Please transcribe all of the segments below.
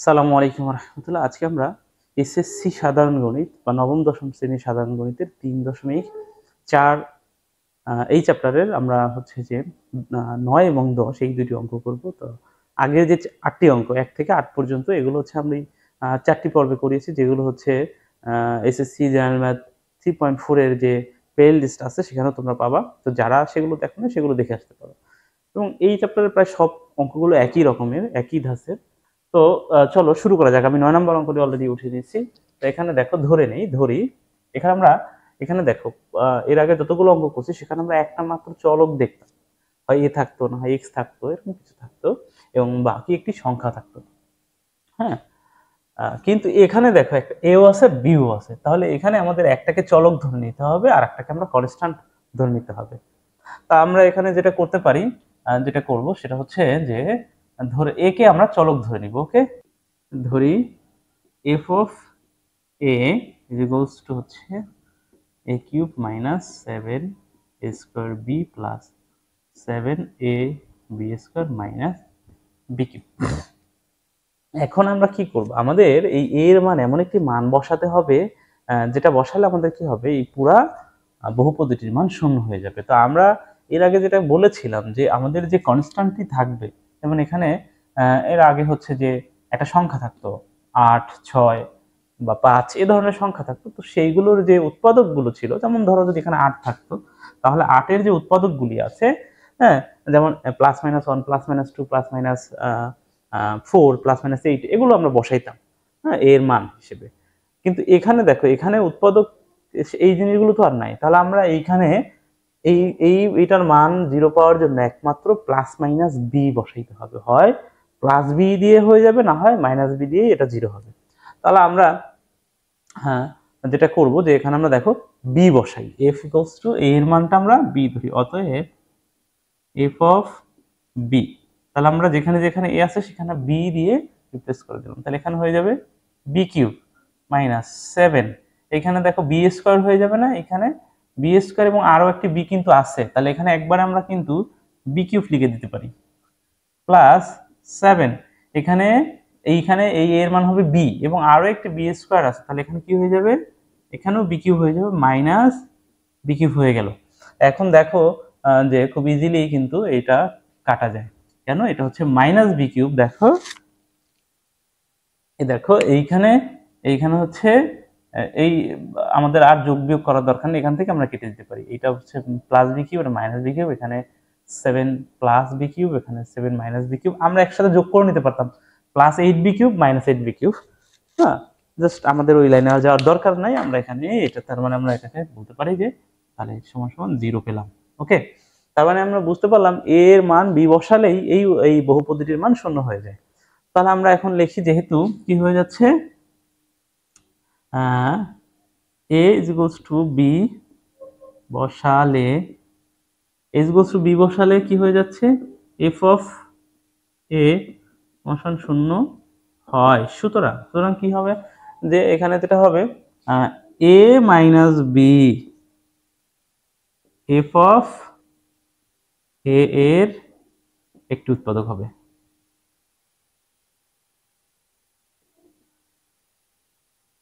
আসসালামু আলাইকুম রহমতুল্লাহ। আজকে আমরা এসএসসি সাধারণ গণিত বা নবম দশম শ্রেণীর সাধারণ গণিতের 3.4 এই চ্যাপ্টারের আমরা হচ্ছে যে 9 এবং 10 এই দুটি অঙ্ক করব। তো আগের যে 8টি অঙ্ক 1 থেকে 8 পর্যন্ত এগুলো হচ্ছে আমি 4টি পর্বে করিয়েছি, যেগুলো হচ্ছে এসএসসি জেনারেল ম্যাথ 3.4 এর যে প্লে লিস্ট আছে সেখানেও তোমরা পাবা। তো যারা সেগুলো দেখো না সেগুলো দেখে আসতে পারো। এবং এই চ্যাপ্টারের প্রায় সব অঙ্কগুলো একই রকমের, একই ধাঁচের। তো চলো শুরু করা যাক। আমি 9 নম্বর অঙ্কটি অলরেডি উঠিয়ে দিয়েছি। তো এখানে দেখো, ধরি এখানে দেখো, এর আগে যতগুলো অঙ্ক করছি সেখানে আমরা একটা মাত্র চলক দেখতাম, হয় এ থাকতো না হয় এক্স থাকতো, এরকম কিছু থাকতো, এবং বাকি একটি সংখ্যা থাকতো। হ্যাঁ, কিন্তু এখানে দেখো একটা এও আছে বিও আছে, তাহলে এখানে আমাদের একটাকে চলক ধরে নিতে হবে আর একটাকে আমরা কনস্ট্যান্ট ধরে নিতে হবে। তা আমরা এখানে যেটা করতে পারি, যেটা করব সেটা হচ্ছে যে ধরে এ কে আমরা চলক ধরে নিব। ওকে, ধরি F of A equals to হচ্ছে A cube minus 7 A square B plus 7 A B square minus B cube. এখন আমরা কি করব, আমাদের এই এর মান এমন একটি মান বসাতে হবে যেটা বসালে আমাদের কি হবে, এই পুরা বহুপদীটির মান শূন্য হয়ে যাবে। তো আমরা এর আগে যেটা বলেছিলাম যে আমাদের যে কনস্ট্যান্টটি থাকবে, যেমন এখানে এর আগে হচ্ছে যে একটা সংখ্যা থাকতো 8, 6 বা 5 এ ধরনের সংখ্যা থাকতো। তো সেইগুলোর যে উৎপাদকগুলো ছিল, যেমন ধরো যদি এখানে 8 থাকতো, তাহলে 8 এর যে উৎপাদকগুলি আছে, হ্যাঁ, যেমন +-1 +-2 +-4 +-8 এগুলো আমরা বসাইতাম, হ্যাঁ, এর মান হিসেবে। কিন্তু এখানে দেখো, এখানে উৎপাদক এই জিনিসগুলো তো আর নাই। তাহলে আমরা এইখানে এই এই এইটার মান 0 পাওয়ার জন্য একমাত্র +-b বসাইতে হবে, হয় +b দিয়ে হয়ে যাবে, না হয় -b দিয়ে এটা 0 হবে। তাহলে আমরা হ্যাঁ যেটা করব যে এখানে আমরা দেখো b বসাই, f ইকুয়ালস টু a এর মানটা আমরা b ধরি, অতএব f অফ b। তাহলে আমরা যেখানে যেখানে a আছে সেখানে b দিয়ে রিপ্লেস করে দিলাম। তাহলে এখানে হয়ে যাবে b কিউব মাইনাস 7, এখানে দেখো b স্কয়ার হয়ে যাবে না, এখানে b স্কয়ার এবং আরো একটি b কিন্তু আছে, তাহলে এখানে একবার আমরা কিন্তু b কিউব লিখে দিতে পারি, প্লাস 7, এখানে এইখানে এই এর মান হবে b এবং আরো একটি b স্কয়ার আছে, তাহলে এখানে কি হয়ে যাবে, এখানেও b কিউব হয়ে যাবে, মাইনাস b কিউব হয়ে গেল। এখন দেখো যে খুব ইজিলি কিন্তু এটা কাটা যায়। কেন? এটা হচ্ছে -b কিউব। দেখো এই দেখো এইখানে এইখানে হচ্ছে এই আমাদের আর যোগ বিয়োগ করার দরকার নেই, এখান থেকে আমরা কেটে দিতে পারি। এটা হচ্ছে +b কিউব আর -b কিউব, এখানে 7 +b কিউব, এখানে 7 -b কিউব, আমরা একসাথে যোগ করে নিতে পারতাম +8b কিউব -8b কিউব। হ্যাঁ, জাস্ট আমাদের ওই লাইনে আর যাওয়ার দরকার নাই, আমরা এখানে এটা তার মানে আমরা এটাকে বলতে পারি যে তাহলে সমান সমান 0 পেলাম। ওকে, তার মানে আমরা বুঝতে পারলাম এর মান b বসালেই এই এই বহুপদীটির মান শূন্য হয়ে যায়। তাহলে আমরা এখন লিখি, যেহেতু কি হয়ে যাচ্ছে, a is equals to b বসালে a is equals to b বসালে কি হয়ে যাচ্ছে, f of a সমান 0 হয়। সুতরাং কি হবে, যে এখানে যেটা হবে a minus b f of a এর একটি উৎপাদক হবে।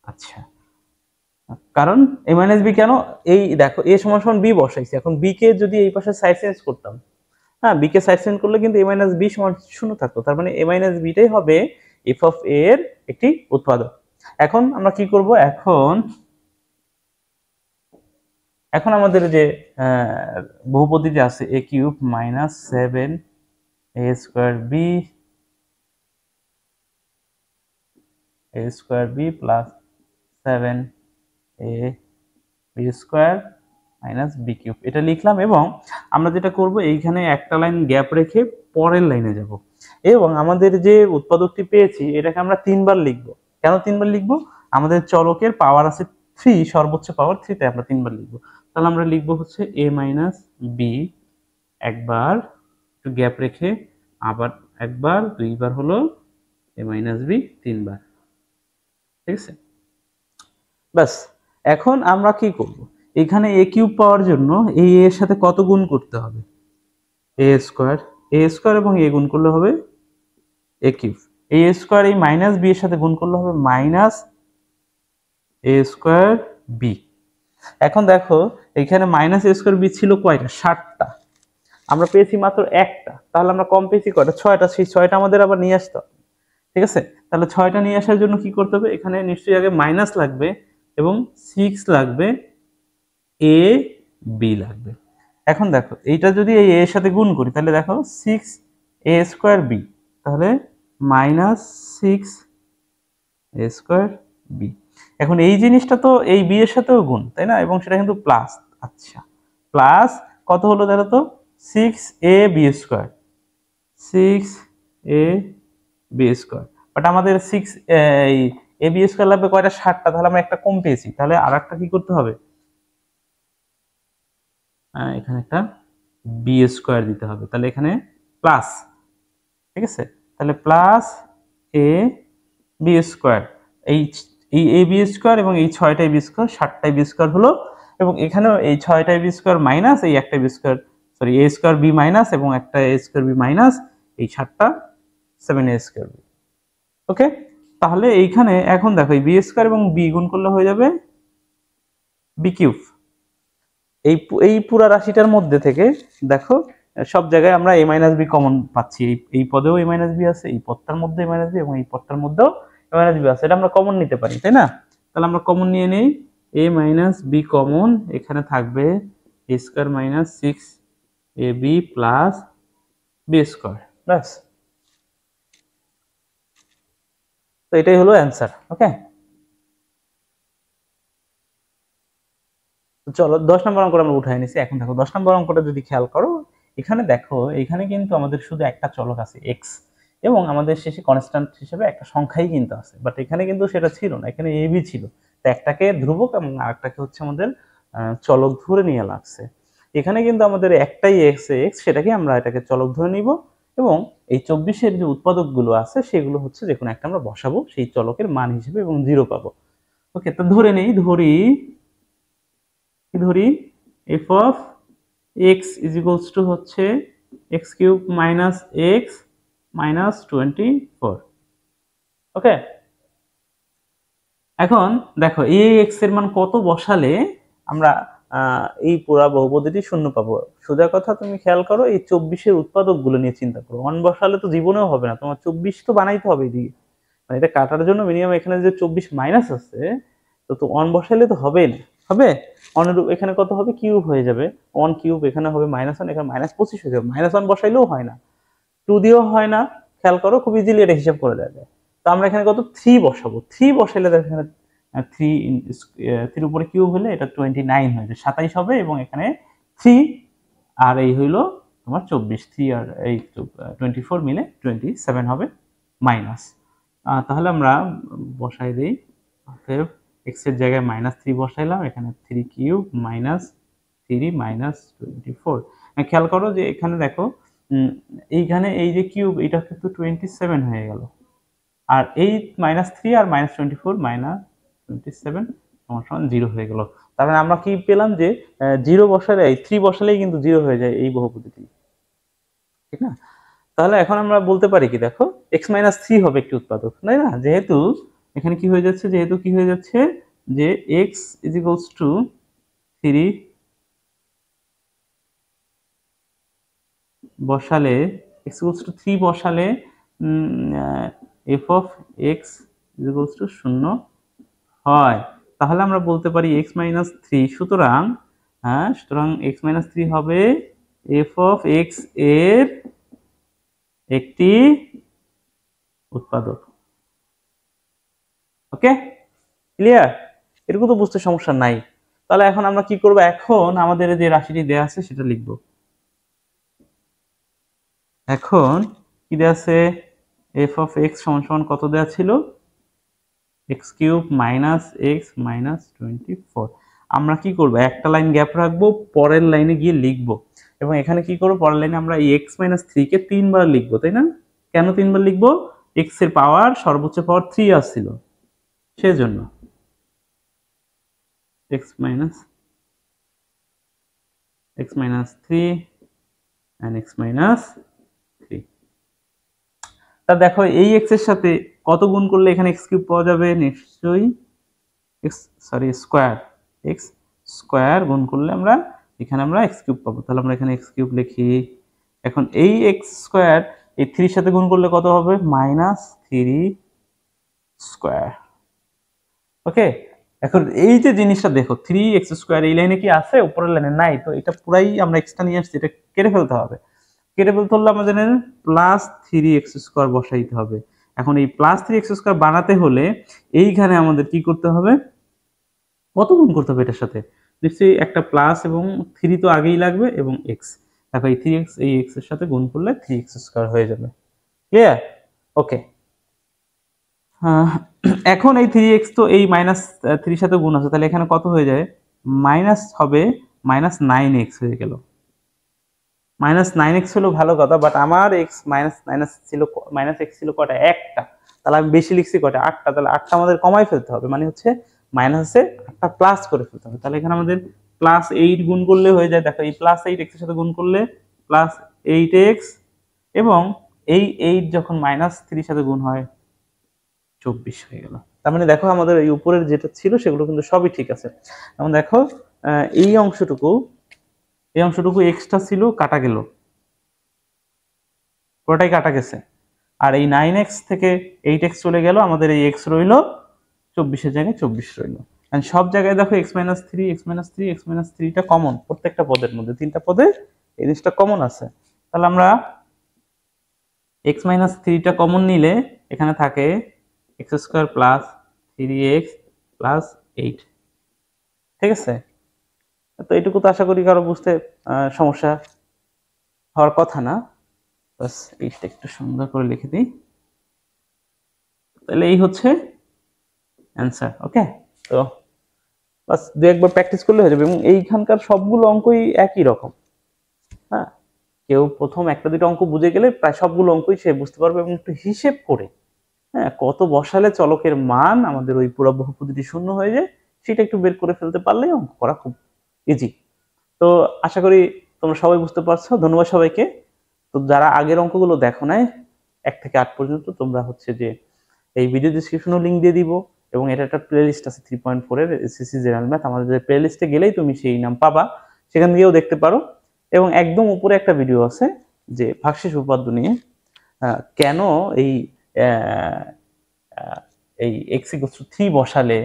আচ্ছা, কারণ a মাইনাস b কেন, এই দেখো a সমান সমান b বসাইছি, এখন b কে যদি এই পাশে সাইড চেঞ্জ করতাম, হ্যাঁ, b কে সাইড চেঞ্জ করলে কিন্তু a মাইনাস b সমান 0 থাকতো, তার মানে a মাইনাস b টাই হবে f of a এর একটি উৎপাদক। এখন আমরা কি করব, এখন আমাদের যে বহুপদীটি আছে a cube minus 7 a square b plus 7 a b square minus B cube, এটা লিখলাম। এবং আমরা যেটা করব, এইখানে একটা লাইন গ্যাপ রেখে পরের লাইনে যাব, এবং আমাদের যে উৎপাদকটি পেয়েছি এটাকে আমরা 3 বার লিখব। কেন 3 বার লিখব, আমাদের চলকের পাওয়ার আছে 3, সর্বোচ্চ পাওয়ার 3, তাই আমরা 3 বার লিখব। তাহলে আমরা লিখব হচ্ছে a মাইনাস বি একবার, একটু গ্যাপ রেখে, আবার একবার, 2বার হলো a মাইনাস বি 3বার। ঠিক আছে, ব্যাস। এখন আমরা কি করব, এখানে a কিউব পাওয়ার জন্য এই a এর সাথে কত গুণ করতে হবে, a স্কয়ার এবং a গুণ করলে হবে a কিউব। এই এ স্কোয়ার এই মাইনাস বি এর সাথে গুণ করলে হবে মাইনাস এ স্কোয়ার বি। এখন দেখো এখানে মাইনাস এ স্কোয়ার বি ছিল কয়টা? 60টা। আমরা পেয়েছি মাত্র একটা, তাহলে আমরা কম পেয়েছি কয়টা? 6টা। সেই 6টা আমাদের আবার নিয়ে আসতে হবে, ঠিক আছে? তাহলে 6টা নিয়ে আসার জন্য কি করতে হবে? এখানে নিশ্চয়ই আগে মাইনাস লাগবে এবং 6 লাগবে, এ বি লাগবে। এখন দেখো এইটা যদি এই এর সাথে গুণ করি তাহলে দেখো 6 এ স্কোয়ার বি, তাহলে মাইনাস 6 এ স্কোয়ার বি। এখন এই জিনিসটা তো এই বি এর সাথেও গুণ, তাই না? এবং সেটা কিন্তু প্লাস। আচ্ছা, প্লাস কত হলো দেখো তো? 6 A B square, 6 A B square. But আমাদের 6 এই এ বি স্কোয়ার লাগবে কয়টা? 60টা। তাহলে আমরা একটা কম পেয়েছি, তাহলে আর একটা কি করতে হবে? এখানে একটা বি স্কোয়ার দিতে হবে। তাহলে এখানে প্লাস, ঠিক আছে? তাহলে প্লাস এ বি স্কোয়ার, এই এই এ বি স্কোয়ার এবং এই 6টা বি স্কোয়ার, 60টা বি স্কোয়ার হলো। এবং এখানেও এই 6টা বি স্কোয়ার মাইনাস এই একটা বি স্কোয়ার, সরি এ স্কোয়ার বি মাইনাস এবং একটা এ স্কোয়ার বি মাইনাস এই 60টা 7 এ স্কোয়ার বি। ওকে, তাহলে এইখানে এখন দেখো এই বি স্কোয়ার এবং বি গুণ করলে হয়ে যাবে বি কিউব। এই এই পুরা রাশিটার মধ্যে থেকে দেখো সব জায়গায় আমরা এ মাইনাস বি কমন পাচ্ছি। এই পদেও এ মাইনাস বি আছে, এই পদটার মধ্যে এ মাইনাস বি এবং এই পদটার মধ্যেও এ মাইনাস বি আছে। এটা আমরা কমন নিতে পারি, তাই না? তাহলে আমরা কমন নিয়ে নেই, এ মাইনাস বি কমন, এখানে থাকবে এ square minus 6 A B plus B square, ব্যাস। তো এটাই হলো অ্যান্সার। ওকে, চলো 10 নম্বর অঙ্কটা আমরা উঠাই নিছি। এখন দেখো 10 নম্বর অঙ্কটা যদি খেয়াল করো, এখানে দেখো এখানে কিন্তু আমাদের শুধু একটা চলক আছে এক্স, এবং আমাদের শেষে কনস্ট্যান্ট হিসেবে একটা সংখ্যাই কিন্তু আছে। বাট এখানে কিন্তু সেটা ছিল না, এখানে এ বি ছিল। তো একটাকে ধ্রুবক এবং আরেকটাকে হচ্ছে আমাদের চলক ধরে নিয়ে লাগছে। এখানে কিন্তু আমাদের একটাই এক্স এক্স, সেটাকে আমরা এটাকে চলক ধরে নিব, এবং এই 24-এর যে উৎপাদকগুলো আছে সেগুলো হচ্ছে যে কোনো একটা আমরা বসাবো সেই চলকের মান হিসেবে এবং 0 পাবো। ওকে, তো ধরে নেই, ধরি F of X is equals to হচ্ছে X cube minus X minus 24। Okay, এখন দেখো এই এক্স এর মান কত বসালে আমরা এই পুরা বহুপদীটি শূন্য পাবো? সোজা কথা, তুমি খেয়াল করো এই 24-এর উৎপাদক গুলো নিয়ে চিন্তা করো। 1 বসালে তো জীবনেও হবে না, তোমার 24 তো বানাইতে হবে এদিকে। মানে এটা কাটার জন্য মিনিমাম এখানে যে 24 মাইনাস আছে, তো 1 বসাইলে তো হবে না, হবে অনুরূপ এখানে কত হবে? কিউব হয়ে যাবে। 1 কিউব, এখানে হবে -1, এখানে -25 হয়ে যাবে। -1 বসাইলেও হয় না, 2 দিয়েও হয় না। খেয়াল করো, খুব ইজিলি এটা হিসাব করে দেওয়া যায়। তো আমরা এখানে কত? 3 বসাবো। 3 বসাইলে দেখো এখানে 3 উপরে কিউব হলে এটা 29 হয়ে যায়, 27 হবে। এবং এখানে 3 আর এই হইলো তোমার 24, 3 আর এই 24 মিলে 27 হবে মাইনাস। তাহলে আমরা বসাই দিই, অতএব এক্স এর জায়গায় -3 বসাইলাম, এখানে 3 কিউব মাইনাস 3 মাইনাস 24। খেয়াল করো যে এখানে দেখো এইখানে এই যে কিউব, এটা কিন্তু 27 হয়ে গেল। আর এই -3 আর -24 -27 সমান 0 হয়ে গেল। তার মানে আমরা কি পেলাম? যে 0 বসালে, এই 3 বসালেই কিন্তু 0 হয়ে যায় এই বহুপদীটি, ঠিক না? তাহলে এখন আমরা বলতে পারি কি, দেখো x - 3 হবে একটি উৎপাদক, তাই না? যেহেতু এখানে কি হয়ে যাচ্ছে, যে x = 3 বসালে, x = 3 বসালে f of x = 0 হয়। তাহলে আমরা বলতে পারি x - 3, সুতরাং x - 3 হবে f of x এর একটি উৎপাদক। ওকে, ক্লিয়ার? এটুকু তো বুঝতে সমস্যা নাই। তাহলে এখন আমরা কি করব? এখন আমাদের যে রাশিটি দেয়া আছে সেটা লিখব। এখন কি দেয়া আছে? f of x = কত দেয়া ছিল? x³ - x - 24। আমরা কি করব? একটা লাইন গ্যাপ রাখবো, পরের লাইনে গিয়ে লিখব। এবং এখানে কি করব? পরের লাইনে আমরা এই x - 3 কে 3 বার লিখব, তাই না? কেন 3 বার লিখব? x এর পাওয়ার, সর্বোচ্চ পাওয়ার 3 আসছিল, সেজন্য x - 3 and x - 3। তা দেখো এই এক্স এর সাথে কত গুণ করলে এখানে এক্স কিউব পাওয়া যাবে, নিশ্চয়ই স্কোয়ার, এক্স স্কোয়ার গুণ করলে আমরা এখানে আমরা এক্স কিউব পাবো। তাহলে আমরা এখানে এক্স কিউব লিখি। এখন এই এক্স স্কোয়ার এই 3 এর সাথে গুণ করলে কত হবে, -3 স্কোয়ার। ওকে, এখন এই যে জিনিসটা দেখো 3x স্কোয়ার এই লাইনে কি আছে, উপরের লাইনে নাই, তো এটা পুরাই আমরা এক্সট্রা নিয়ে আসছি, এটা কেটে ফেলতে হবে। কেটে ফেলতে হলে আমাদের +3x স্কোয়ার বসাইতে হবে। এখন এই +3x স্কোয়ার বানাতে হলে এইখানে আমাদের কি করতে হবে, কত গুণ করতে হবে এটার সাথে, নিশ্চয়ই একটা প্লাস এবং 3 তো আগেই লাগবে এবং x। দেখো এই 3x এই x এর সাথে গুণ করলে 3x স্কোয়ার হয়ে যাবে। ক্লিয়ার? ওকে। এখন এই 3x তো এই -3 সাথে গুণ আছে, তাহলে এখানে কত হয়ে যায়, মাইনাস হবে -9x হয়ে গেল। -9x হলো ভালো কথা, বাট আমার x মাইনাস ছিল, -x ছিল কয়টা, একটা। তাহলে আমি বেশি লিখছি কয়টা, 8টা। তাহলে 8টা আমাদের কমাই ফেলতে হবে, মানে হচ্ছে মাইনাসে 8টা প্লাস করে ফেলতে হবে। তাহলে এখানে আমাদের +8 গুণ করলে হয়ে যায়। দেখো এই +8 x এর সাথে গুণ করলে +8x, এবং এই 8 যখন -3 সাথে গুণ হয় 24 হয়ে গেল। তার মানে দেখো আমাদের এই উপরের যেটা ছিল সেগুলো কিন্তু সবই ঠিক আছে। এখন দেখো এই অংশটুকু এক্সট্রা ছিল, কাটা গেল, পুরোটাই কাটা গেছে। আর এই 9x থেকে 8x চলে গেল, আমাদের এই x রইল 24-এর জায়গায় 24 রইল। এন্ড সব জায়গায় দেখো x-3টা কমন, প্রত্যেকটা পদের মধ্যে 3টা পদে এই জিনিসটা কমন আছে। তাহলে আমরা x-3টা কমন নিলে এখানে থাকে x² + 3x + 8। ঠিক আছে, তো এইটুকু তো আশা করি কারো বুঝতে সমস্যা হওয়ার কথা না। বাস এইটা একটু সুন্দর করে লিখে দিই, তাহলে এই হচ্ছে অ্যান্সার। ওকে, তো বাস দু একবার প্র্যাকটিস করলে হয়ে যাবে, এবং এইখানকার সবগুলো অঙ্কই একই রকম। হ্যাঁ, কেউ প্রথম একটা দুটো অঙ্ক বুঝে গেলে প্রায় সবগুলো অঙ্কই সে বুঝতে পারবে, এবং একটু হিসেব করে হ্যাঁ কত বসালে চলকের মান আমাদের ওই পুরো বহুপদীটি শূন্য হয়ে যায়, সেটা একটু বের করে ফেলতে পারলে অঙ্ক করা খুব ইজি। তো আশা করি তোমরা সবাই বুঝতে পারছো। ধন্যবাদ সবাইকে। তো যারা আগের অঙ্কগুলো দেখো নাই 1 থেকে 8 পর্যন্ত, তোমরা হচ্ছে যে এই ভিডিও ডেসক্রিপশনেও লিঙ্ক দিয়ে দিব, এবং এটা একটা প্লেলিস্ট আছে 3.4 এর এসএসসি জেনারেল ম্যাথ, আমাদের প্লেলিস্টে গেলেই তুমি সেই নাম পাবা, সেখান দিয়েও দেখতে পারো। এবং একদম উপরে একটা ভিডিও আছে যে ভাগশেষ উপপাদ্য নিয়ে, কেন এই এই x = 3 বসালে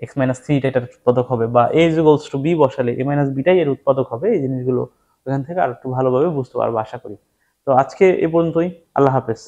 x - 3টা এটার উৎপাদক হবে, বা a = b বসালে a - bটাই এর উৎপাদক হবে। এই জিনিসগুলো ওখান থেকে আর একটু ভালোভাবে বুঝতে পারবো আশা করি। তো আজকে এ পর্যন্তই। আল্লাহ হাফেজ।